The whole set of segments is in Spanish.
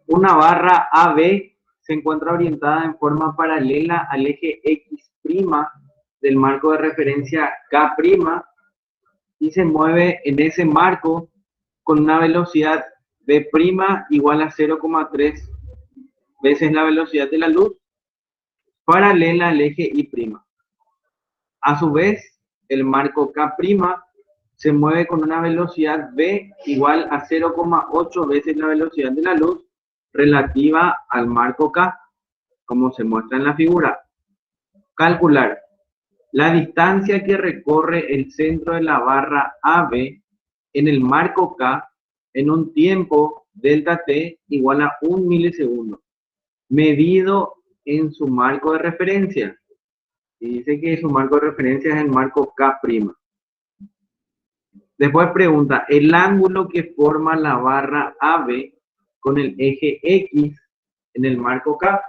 Una barra AB se encuentra orientada en forma paralela al eje X' del marco de referencia K' y se mueve en ese marco con una velocidad B' igual a 0,3 veces la velocidad de la luz, paralela al eje Y'. A su vez, el marco K' se mueve con una velocidad V igual a 0,8 veces la velocidad de la luz relativa al marco K, como se muestra en la figura. Calcular la distancia que recorre el centro de la barra AB en el marco K en un tiempo delta t igual a 1 milisegundo, medido en su marco de referencia. Y dice que su marco de referencia es el marco K'. Después pregunta, el ángulo que forma la barra AB con el eje X en el marco K.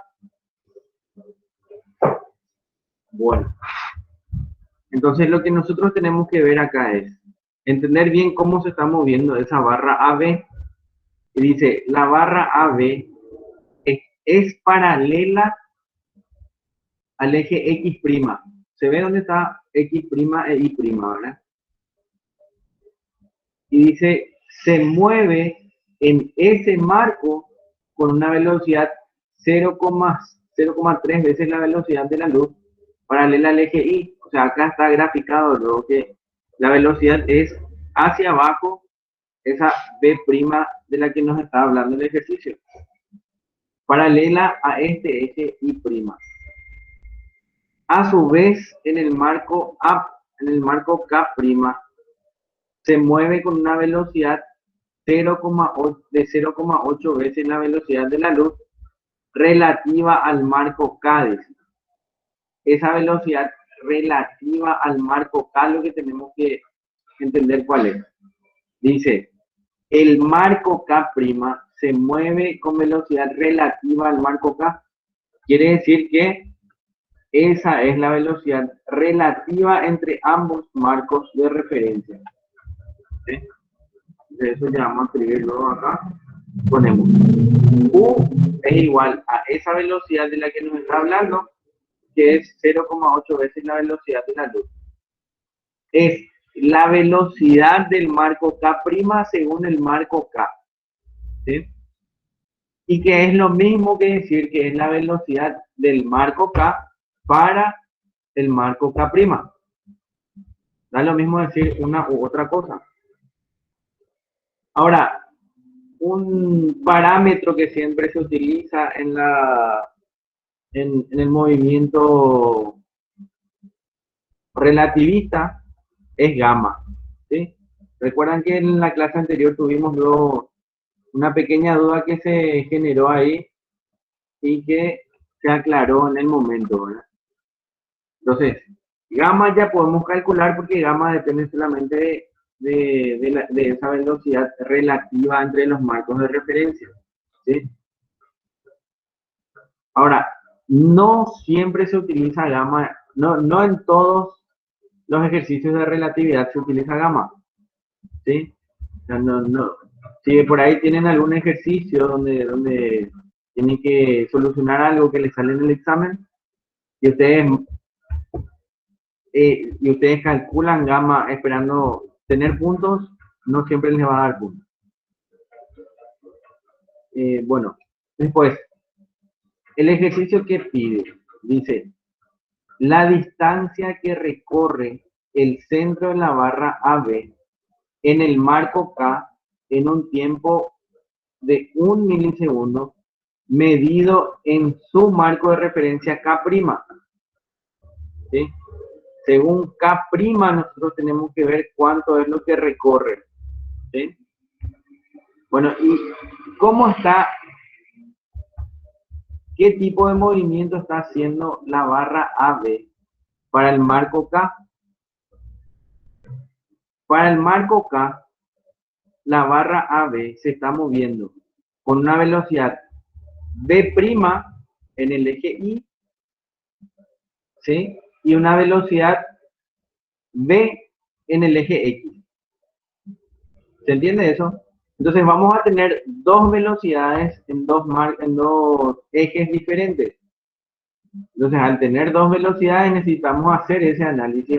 Bueno, entonces lo que nosotros tenemos que ver acá es entender bien cómo se está moviendo esa barra AB. Y dice, la barra AB es paralela al eje X'. ¿Se ve dónde está X' e Y', verdad? Y dice, se mueve en ese marco con una velocidad 0,3 veces la velocidad de la luz paralela al eje Y. O sea, acá está graficado luego que la velocidad es hacia abajo, esa B' de la que nos está hablando el ejercicio, paralela a este eje Y'. A su vez, en el marco K' se mueve con una velocidad de 0,8 veces la velocidad de la luz relativa al marco K. Esa velocidad relativa al marco K, lo que tenemos que entender cuál es. Dice, el marco K' se mueve con velocidad relativa al marco K. Quiere decir que esa es la velocidad relativa entre ambos marcos de referencia. ¿Sí? De eso ya vamos a escribirlo acá. Ponemos U es igual a esa velocidad de la que nos está hablando, que es 0,8 veces la velocidad de la luz. Es la velocidad del marco K' según el marco K. ¿Sí? Y que es lo mismo que decir que es la velocidad del marco K para el marco K'. Da lo mismo decir una u otra cosa. Ahora, un parámetro que siempre se utiliza en el movimiento relativista es gamma. ¿Sí? Recuerdan que en la clase anterior tuvimos luego una pequeña duda que se generó ahí y que se aclaró en el momento, ¿verdad? Entonces, gamma ya podemos calcular porque gamma depende solamente de esa velocidad relativa entre los marcos de referencia. ¿Sí? Ahora, no siempre se utiliza gamma, no en todos los ejercicios de relatividad se utiliza gamma. ¿Sí? No. Si por ahí tienen algún ejercicio donde tienen que solucionar algo que les sale en el examen y ustedes calculan gamma esperando tener puntos, no siempre les va a dar puntos. Bueno, después, el ejercicio que pide, dice, la distancia que recorre el centro de la barra AB en el marco K en un tiempo de 1 milisegundo medido en su marco de referencia K'. ¿Sí? Según K', nosotros tenemos que ver cuánto es lo que recorre. ¿Sí? Bueno, ¿y cómo está? ¿Qué tipo de movimiento está haciendo la barra AB para el marco K? Para el marco K, la barra AB se está moviendo con una velocidad B' en el eje Y, ¿sí? Y una velocidad V en el eje X. ¿Se entiende eso? Entonces vamos a tener dos velocidades en dos ejes diferentes. Entonces, al tener dos velocidades, necesitamos hacer ese análisis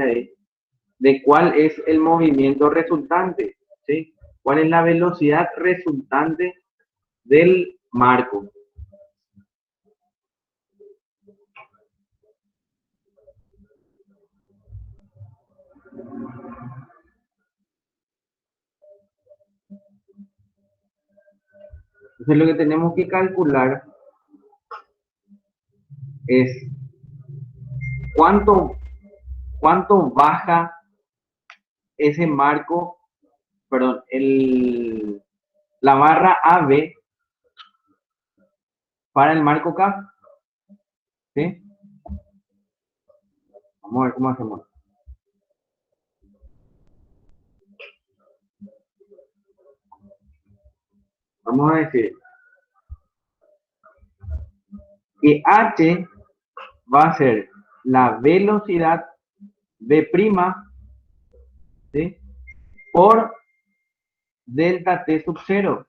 de cuál es el movimiento resultante, ¿sí? ¿Cuál es la velocidad resultante del marco? Entonces, lo que tenemos que calcular es cuánto, cuánto baja ese marco, perdón, la barra AB para el marco K, ¿sí? Vamos a ver cómo hacemos. Vamos a decir que H va a ser la velocidad B', ¿sí? Por delta T sub 0.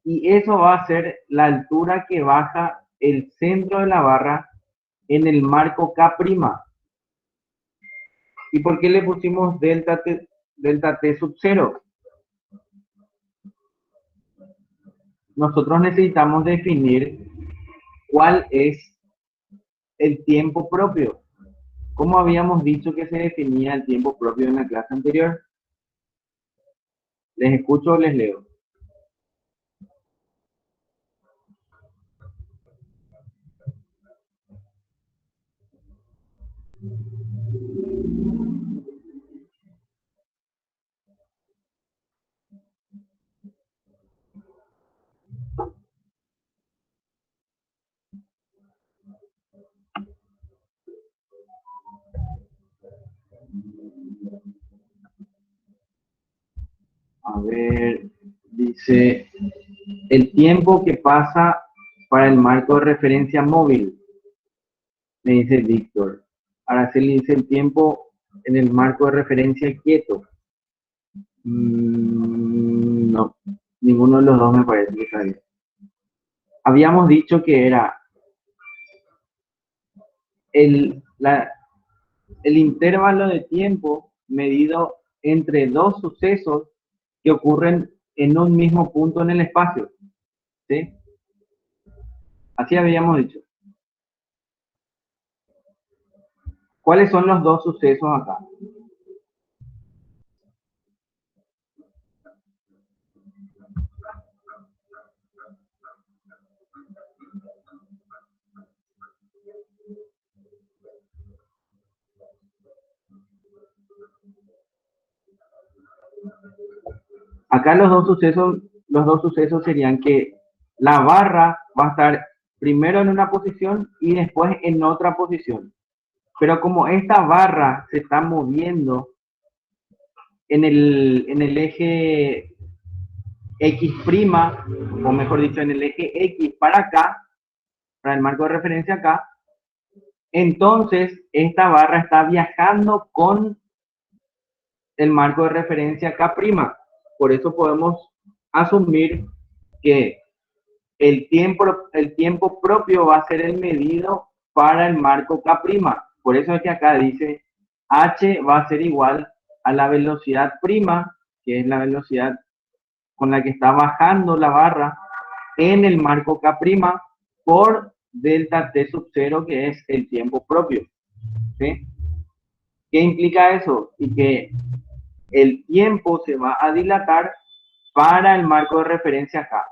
Y eso va a ser la altura que baja el centro de la barra en el marco K'. ¿Y por qué le pusimos delta T sub 0? Nosotros necesitamos definir cuál es el tiempo propio. ¿Cómo habíamos dicho que se definía el tiempo propio en la clase anterior? ¿Les escucho o les leo? A ver, dice el tiempo que pasa para el marco de referencia móvil, me dice Víctor. Araceli dice el tiempo en el marco de referencia quieto. No, ninguno de los dos me parece que está bien. Habíamos dicho que era el, la, el intervalo de tiempo medido entre dos sucesos que ocurren en un mismo punto en el espacio, ¿sí? Así habíamos dicho. ¿Cuáles son los dos sucesos acá? Acá los dos sucesos serían que la barra va a estar primero en una posición y después en otra posición. Pero como esta barra se está moviendo en el eje X', o mejor dicho, en el eje X para acá, para el marco de referencia acá, entonces esta barra está viajando con el marco de referencia K'. Por eso podemos asumir que el tiempo propio va a ser el medido para el marco K'. Por eso es que acá dice H va a ser igual a la velocidad prima, que es la velocidad con la que está bajando la barra en el marco K', por delta T sub 0, que es el tiempo propio. ¿Sí? ¿Qué implica eso? Y que el tiempo se va a dilatar para el marco de referencia acá.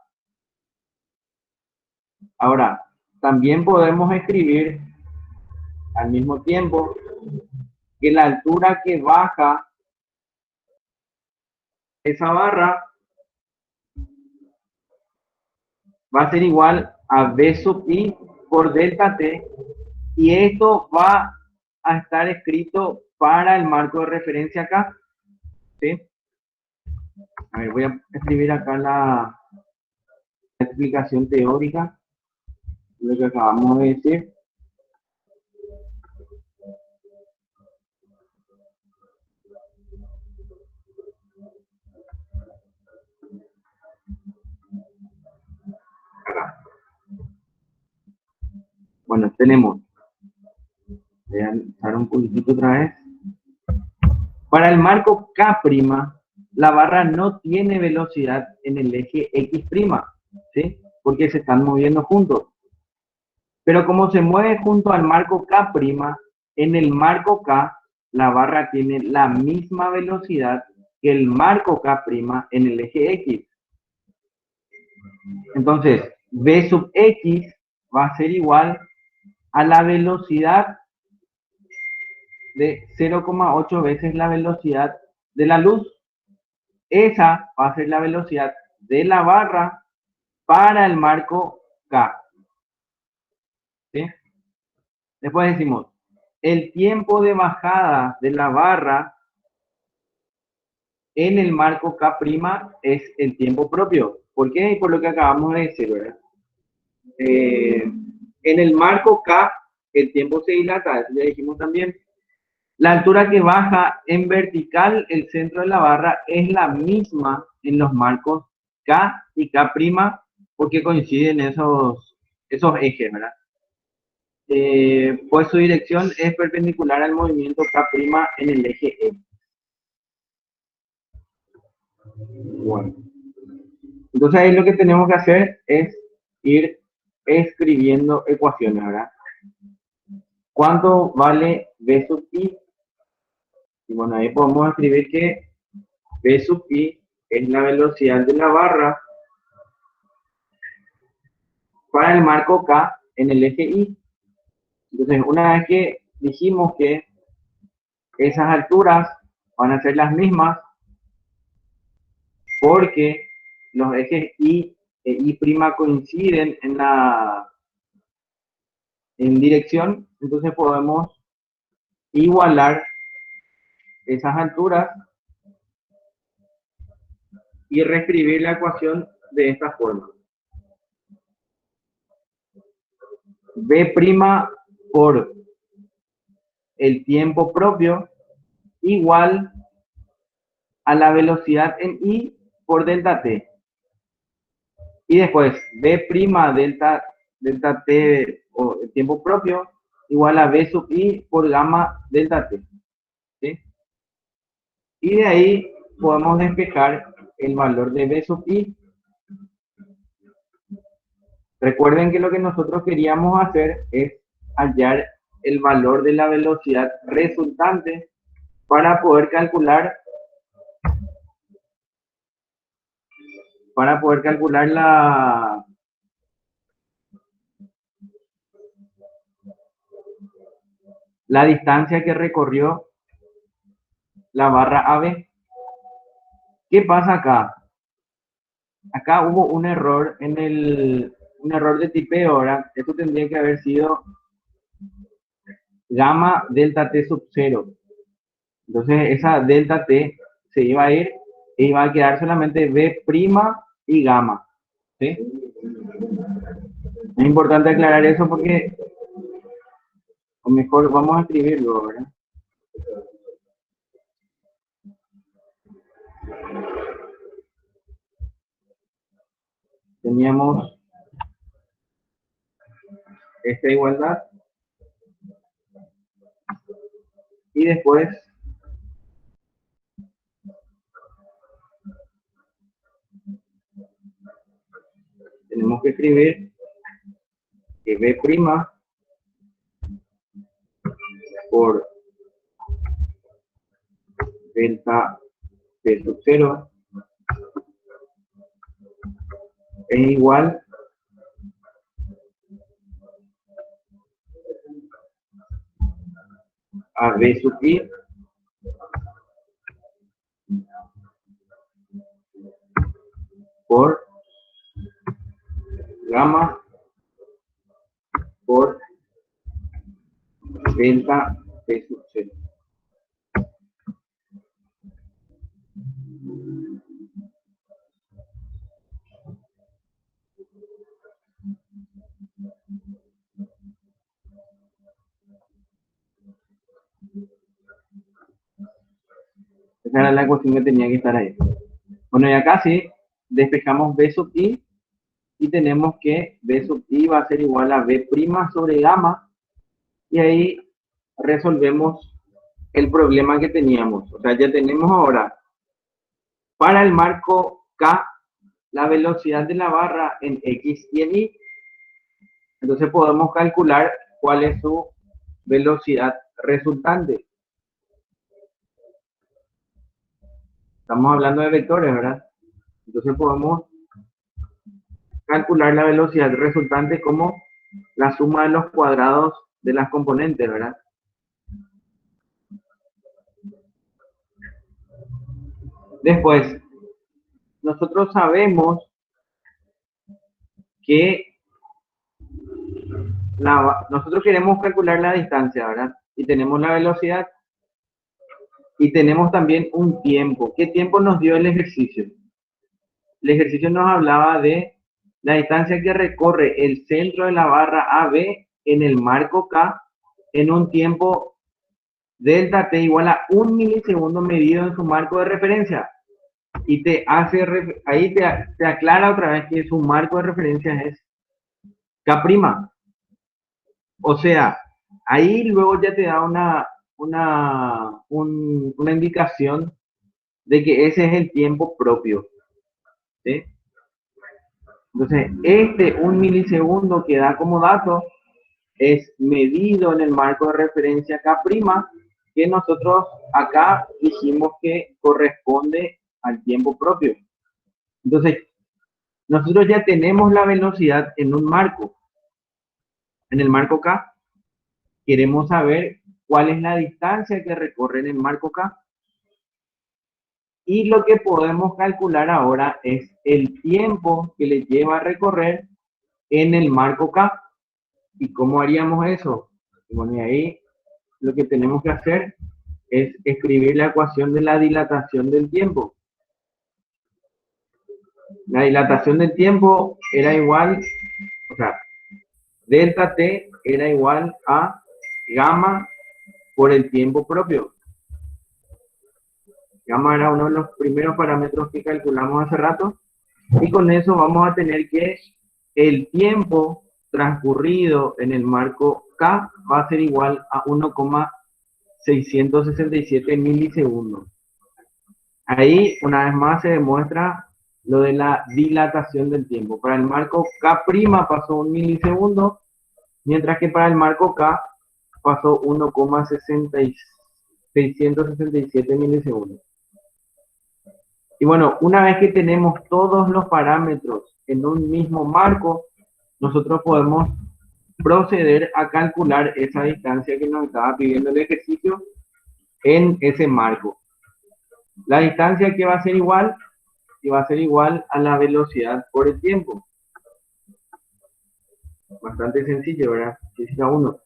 Ahora, también podemos escribir al mismo tiempo que la altura que baja esa barra va a ser igual a B sub I por delta T, y esto va a estar escrito para el marco de referencia acá. ¿Sí? A ver, voy a escribir acá la explicación teórica de lo que acabamos de decir. Bueno, tenemos, voy a usar un poquitito otra vez. Para el marco K', la barra no tiene velocidad en el eje X', ¿sí? Porque se están moviendo juntos. Pero como se mueve junto al marco K', en el marco K, la barra tiene la misma velocidad que el marco K' en el eje X. Entonces, V sub X va a ser igual a la velocidad de 0,8 veces la velocidad de la luz. Esa va a ser la velocidad de la barra para el marco K. ¿Sí? Después decimos, el tiempo de bajada de la barra en el marco K' es el tiempo propio. ¿Por qué? Por lo que acabamos de decir, ¿verdad? En el marco K, el tiempo se dilata, ya dijimos también. La altura que baja en vertical el centro de la barra es la misma en los marcos K y K', porque coinciden esos ejes, ¿verdad? Pues su dirección es perpendicular al movimiento K' en el eje E. Bueno. Entonces ahí lo que tenemos que hacer es ir escribiendo ecuaciones, ¿verdad? ¿Cuánto vale V sub I? Y bueno, ahí podemos escribir que V sub I es la velocidad de la barra para el marco K en el eje Y. Entonces, una vez que dijimos que esas alturas van a ser las mismas porque los ejes Y e Y' coinciden en dirección, entonces podemos igualar esas alturas y reescribir la ecuación de esta forma. V' por el tiempo propio igual a la velocidad en I por delta T. Y después V' delta T o el tiempo propio igual a V sub I por gamma delta T. ¿Sí? Y de ahí podemos despejar el valor de V sub I. Recuerden que lo que nosotros queríamos hacer es hallar el valor de la velocidad resultante para poder calcular la distancia que recorrió la barra AB. ¿Qué pasa acá? Acá hubo un error un error de tipeo, ¿verdad? Esto tendría que haber sido gamma delta T sub 0. Entonces esa delta T se iba a ir e iba a quedar solamente V' y gamma. ¿Sí? Es importante aclarar eso porque, o mejor, vamos a escribirlo, ¿verdad? Teníamos esta igualdad y después tenemos que escribir que V' por delta T sub 0 es igual a V sub I por gamma por delta T sub 0. Esa era la ecuación que tenía que estar ahí. Bueno, y acá sí despejamos V sub I y tenemos que B sub I va a ser igual a B' sobre gamma, y ahí resolvemos el problema que teníamos. O sea, ya tenemos ahora para el marco K la velocidad de la barra en X y en Y. Entonces podemos calcular cuál es su velocidad resultante. Estamos hablando de vectores, ¿verdad? Entonces podemos calcular la velocidad resultante como la suma de los cuadrados de las componentes, ¿verdad? Después, nosotros sabemos que nosotros queremos calcular la distancia, ¿verdad? Y tenemos la velocidad y tenemos también un tiempo. ¿Qué tiempo nos dio el ejercicio? El ejercicio nos hablaba de la distancia que recorre el centro de la barra AB en el marco K en un tiempo delta T igual a 1 milisegundo medido en su marco de referencia. Y te hace, ahí te aclara otra vez que su marco de referencia es K'. O sea, ahí luego ya te da una indicación de que ese es el tiempo propio. ¿Sí? Entonces, este 1 milisegundo que da como dato es medido en el marco de referencia K', que nosotros acá dijimos que corresponde al tiempo propio. Entonces, nosotros ya tenemos la velocidad en un marco. En el marco K, queremos saber cuál es la distancia que recorre en el marco K. Y lo que podemos calcular ahora es el tiempo que le lleva a recorrer en el marco K. ¿Y cómo haríamos eso? Bueno, y ahí lo que tenemos que hacer es escribir la ecuación de la dilatación del tiempo. La dilatación del tiempo era igual, o sea, delta T era igual a gamma por el tiempo propio. Gamma era uno de los primeros parámetros que calculamos hace rato. Y con eso vamos a tener que el tiempo transcurrido en el marco K va a ser igual a 1,667 milisegundos. Ahí, una vez más, se demuestra lo de la dilatación del tiempo. Para el marco K' pasó 1 milisegundo, mientras que para el marco K pasó 1,667 milisegundos. Y bueno, una vez que tenemos todos los parámetros en un mismo marco, nosotros podemos proceder a calcular esa distancia que nos estaba pidiendo el ejercicio en ese marco. La distancia que va a ser igual, y va a ser igual a la velocidad por el tiempo. Bastante sencillo, ¿verdad? Física 1.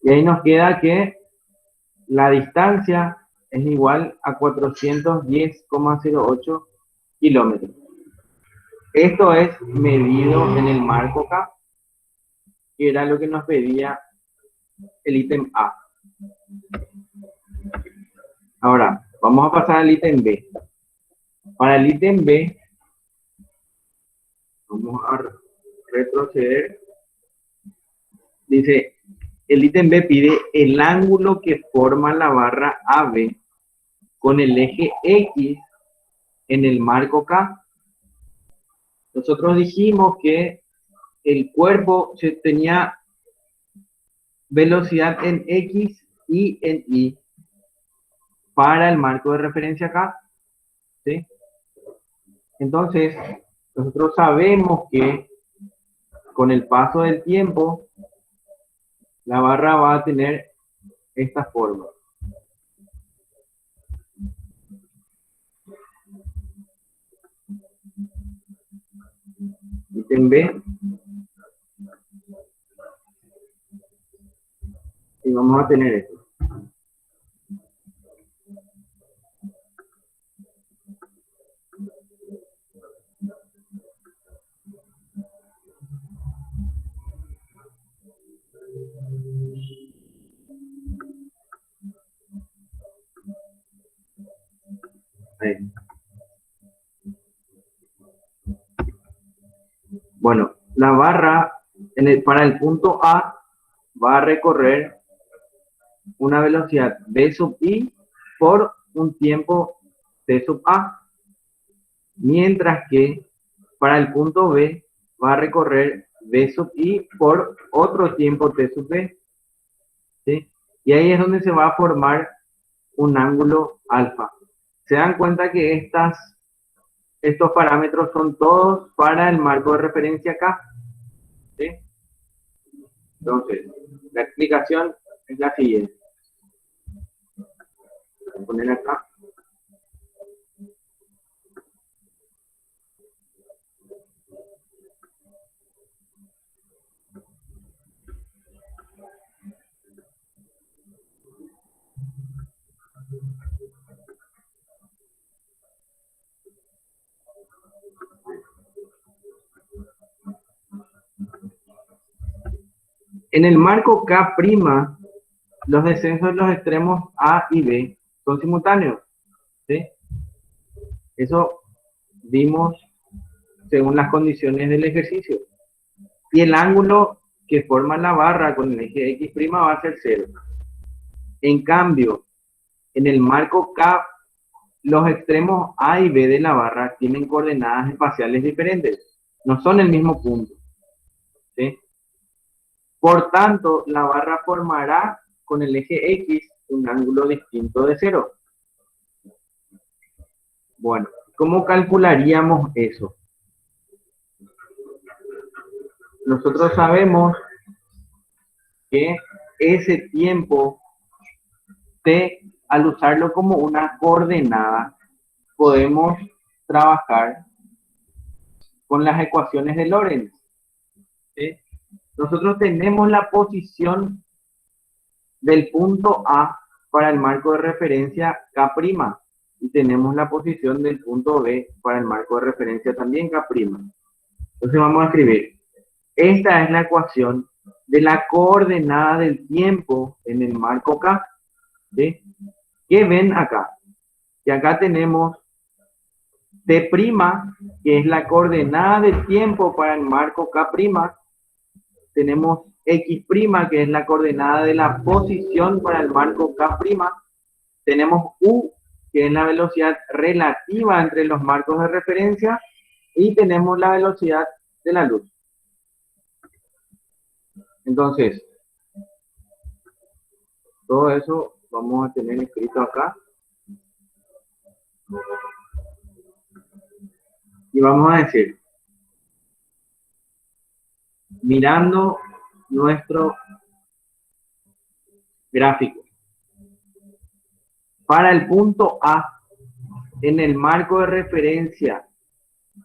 Y ahí nos queda que la distancia es igual a 410,08 kilómetros. Esto es medido en el marco K, que era lo que nos pedía el ítem A. Ahora, vamos a pasar al ítem B. Para el ítem B, vamos a retroceder. Dice, el ítem B pide el ángulo que forma la barra AB con el eje X en el marco K. Nosotros dijimos que el cuerpo tenía velocidad en X y en Y para el marco de referencia K. ¿Sí? Entonces, nosotros sabemos que con el paso del tiempo, la barra va a tener esta forma. Ítem B. Y vamos a tener esto. Ahí. Bueno, la barra para el punto A va a recorrer una velocidad v sub i por un tiempo t sub a, mientras que para el punto B va a recorrer v sub i por otro tiempo t sub b, ¿sí? Y ahí es donde se va a formar un ángulo alfa. Se dan cuenta que estos parámetros son todos para el marco de referencia K, ¿sí? Entonces, la explicación es la siguiente. Voy a poner acá. En el marco K', los descensos de los extremos A y B son simultáneos, ¿sí? Eso vimos según las condiciones del ejercicio. Y el ángulo que forma la barra con el eje X' va a ser 0. En cambio, en el marco K, los extremos A y B de la barra tienen coordenadas espaciales diferentes. No son el mismo punto, ¿sí? Por tanto, la barra formará con el eje X un ángulo distinto de 0. Bueno, ¿cómo calcularíamos eso? Nosotros sabemos que ese tiempo t, al usarlo como una coordenada, podemos trabajar con las ecuaciones de Lorentz, ¿sí? Nosotros tenemos la posición del punto A para el marco de referencia K' y tenemos la posición del punto B para el marco de referencia también K'. Entonces vamos a escribir, esta es la ecuación de la coordenada del tiempo en el marco K, ¿sí? ¿Qué ven acá? Que acá tenemos T', que es la coordenada del tiempo para el marco K'. Tenemos X', que es la coordenada de la posición para el marco K'. Tenemos U, que es la velocidad relativa entre los marcos de referencia. Y tenemos la velocidad de la luz. Entonces, todo eso vamos a tener escrito acá. Y vamos a decir, mirando nuestro gráfico, para el punto A, en el marco de referencia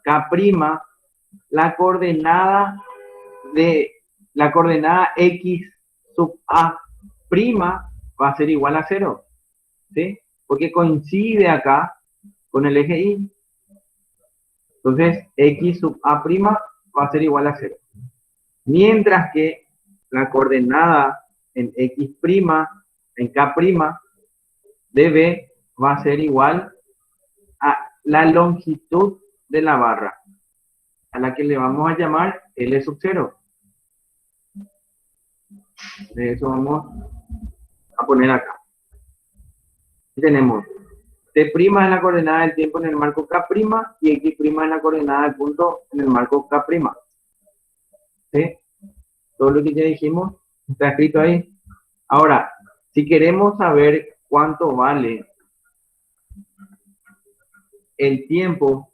K', la coordenada X sub A' va a ser igual a 0, ¿sí? Porque coincide acá con el eje Y. Entonces, X sub A' va a ser igual a 0. Mientras que la coordenada en X', en K' de B va a ser igual a la longitud de la barra, a la que le vamos a llamar L sub 0. De eso vamos a poner acá. Y tenemos T' es la coordenada del tiempo en el marco K' y X' es la coordenada del punto en el marco K'. ¿Sí? Todo lo que ya dijimos está escrito ahí. Ahora, si queremos saber cuánto vale el tiempo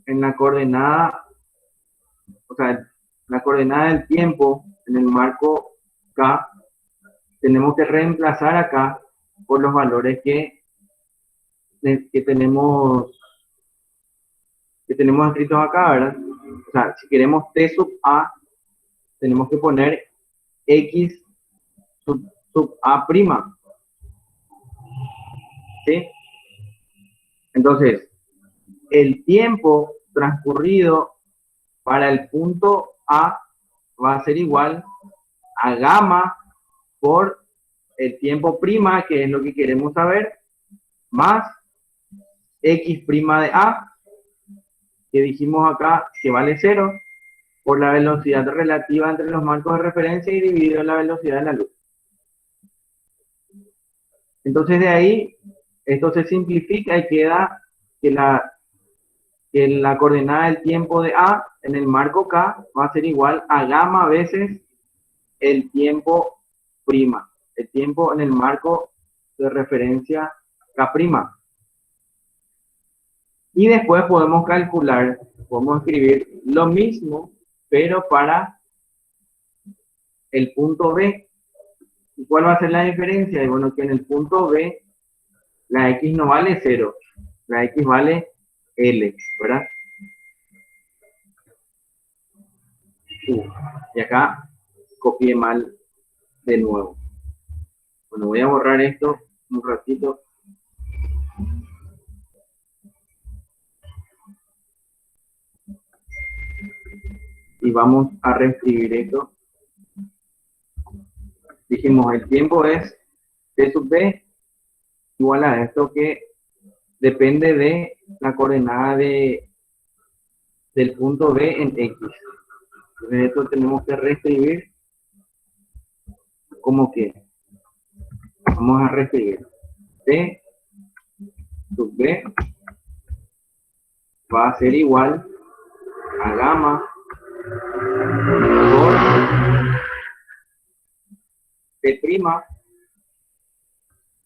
en la coordenada, o sea, la coordenada del tiempo en el marco K, tenemos que reemplazar acá por los valores que tenemos escritos acá, ¿verdad? O sea, si queremos T sub A, tenemos que poner X sub A'. ¿Sí? Entonces, el tiempo transcurrido para el punto A va a ser igual a gamma por el tiempo prima, que es lo que queremos saber, más X' de A, que dijimos acá que vale 0, por la velocidad relativa entre los marcos de referencia y dividido la velocidad de la luz. Entonces de ahí, esto se simplifica y queda que la coordenada del tiempo de A en el marco K va a ser igual a gamma veces el tiempo prima, el tiempo en el marco de referencia K prima. Y después podemos calcular, podemos escribir lo mismo, pero para el punto B. ¿Y cuál va a ser la diferencia? Y bueno, que en el punto B la X no vale 0, la X vale L, ¿verdad? Y acá copié mal de nuevo. Bueno, voy a borrar esto un ratito. Y vamos a reescribir esto. Dijimos, el tiempo es T sub B igual a esto que depende de la coordenada del punto B en X. Entonces esto tenemos que reescribir como que vamos a reescribir T sub B va a ser igual a gamma por T prima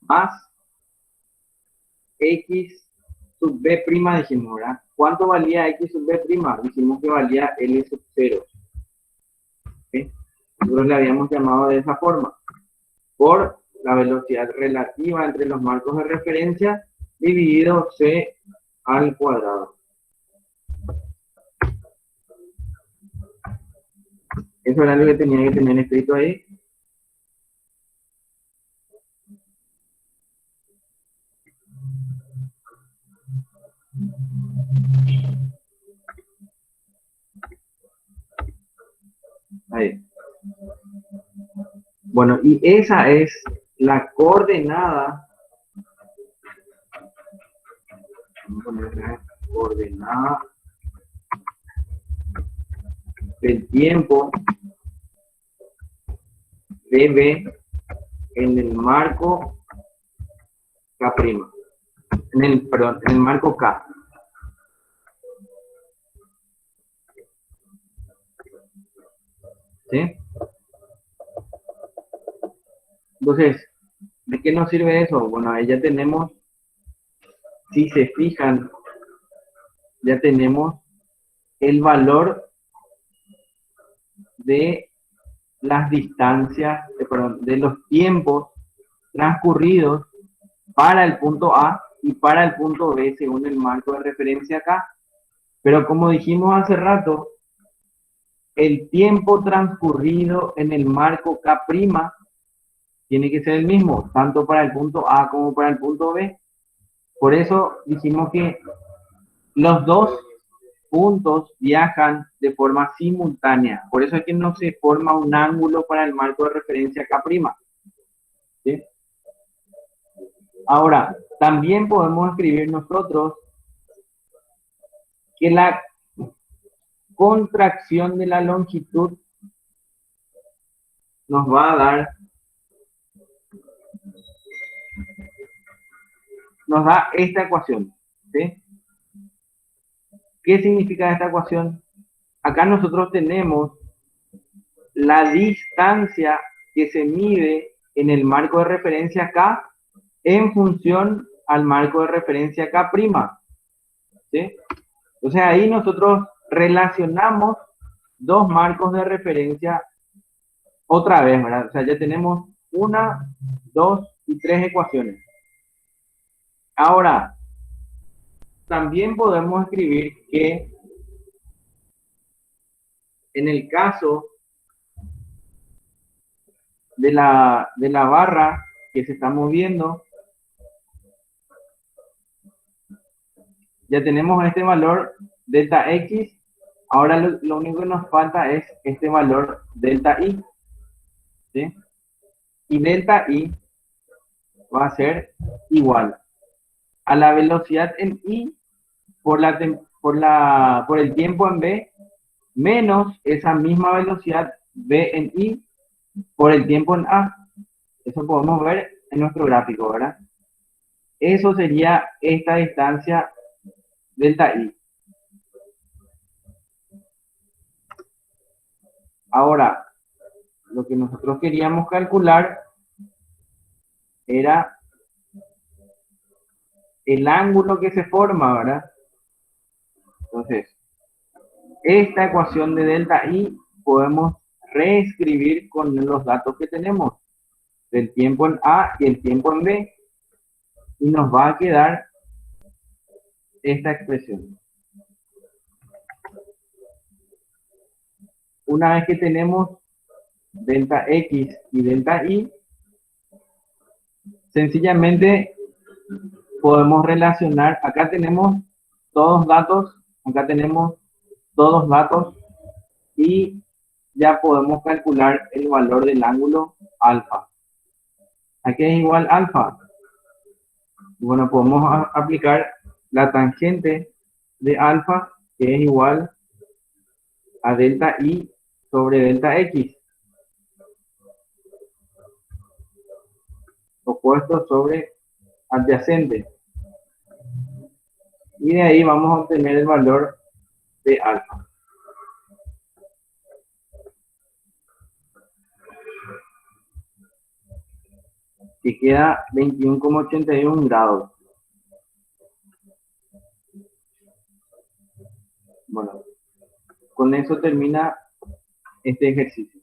más X sub B prima, dijimos, ¿verdad? ¿Cuánto valía X sub B prima? Dijimos que valía L sub 0. ¿Sí? Nosotros le habíamos llamado de esa forma. Por la velocidad relativa entre los marcos de referencia dividido C al cuadrado. Eso era lo que tenía que tener escrito ahí. Ahí. Bueno, y esa es la coordenada. Vamos a poner la coordenada del tiempo de B en el marco K'. Perdón, en el marco K. ¿Sí? Entonces, ¿de qué nos sirve eso? Bueno, ahí ya tenemos, si se fijan, ya tenemos el valor de las distancias, de los tiempos transcurridos para el punto A y para el punto B según el marco de referencia acá. Pero como dijimos hace rato, el tiempo transcurrido en el marco K' tiene que ser el mismo, tanto para el punto A como para el punto B. Por eso dijimos que los dos puntos viajan de forma simultánea. Por eso es que no se forma un ángulo para el marco de referencia K'. ¿Sí? Ahora, también podemos escribir nosotros que la contracción de la longitud nos va a dar, nos da esta ecuación. ¿Sí? ¿Qué significa esta ecuación? Acá nosotros tenemos la distancia que se mide en el marco de referencia K en función al marco de referencia K'. ¿Sí? Entonces ahí nosotros relacionamos dos marcos de referencia otra vez, ¿verdad? O sea, ya tenemos 1, 2 y 3 ecuaciones. Ahora, también podemos escribir que en el caso de la barra que se está moviendo, ya tenemos este valor delta X. Ahora lo único que nos falta es este valor delta Y. ¿Sí? Y delta Y va a ser igual a la velocidad en Y por el tiempo en B menos esa misma velocidad V en I por el tiempo en A. Eso podemos ver en nuestro gráfico, ¿verdad? Eso sería esta distancia delta I. Ahora, lo que nosotros queríamos calcular era el ángulo que se forma, ¿verdad? Entonces, esta ecuación de delta I podemos reescribir con los datos que tenemos del tiempo en A y el tiempo en B, y nos va a quedar esta expresión. Una vez que tenemos delta X y delta Y, sencillamente podemos relacionar, acá tenemos todos datos, acá tenemos todos datos, y ya podemos calcular el valor del ángulo alfa. ¿A qué es igual alfa? Bueno, podemos aplicar la tangente de alfa, que es igual a delta I sobre delta X, opuesto sobre adyacente. Y de ahí vamos a obtener el valor de alfa, que queda 21,81 grados. Bueno, con eso termina este ejercicio.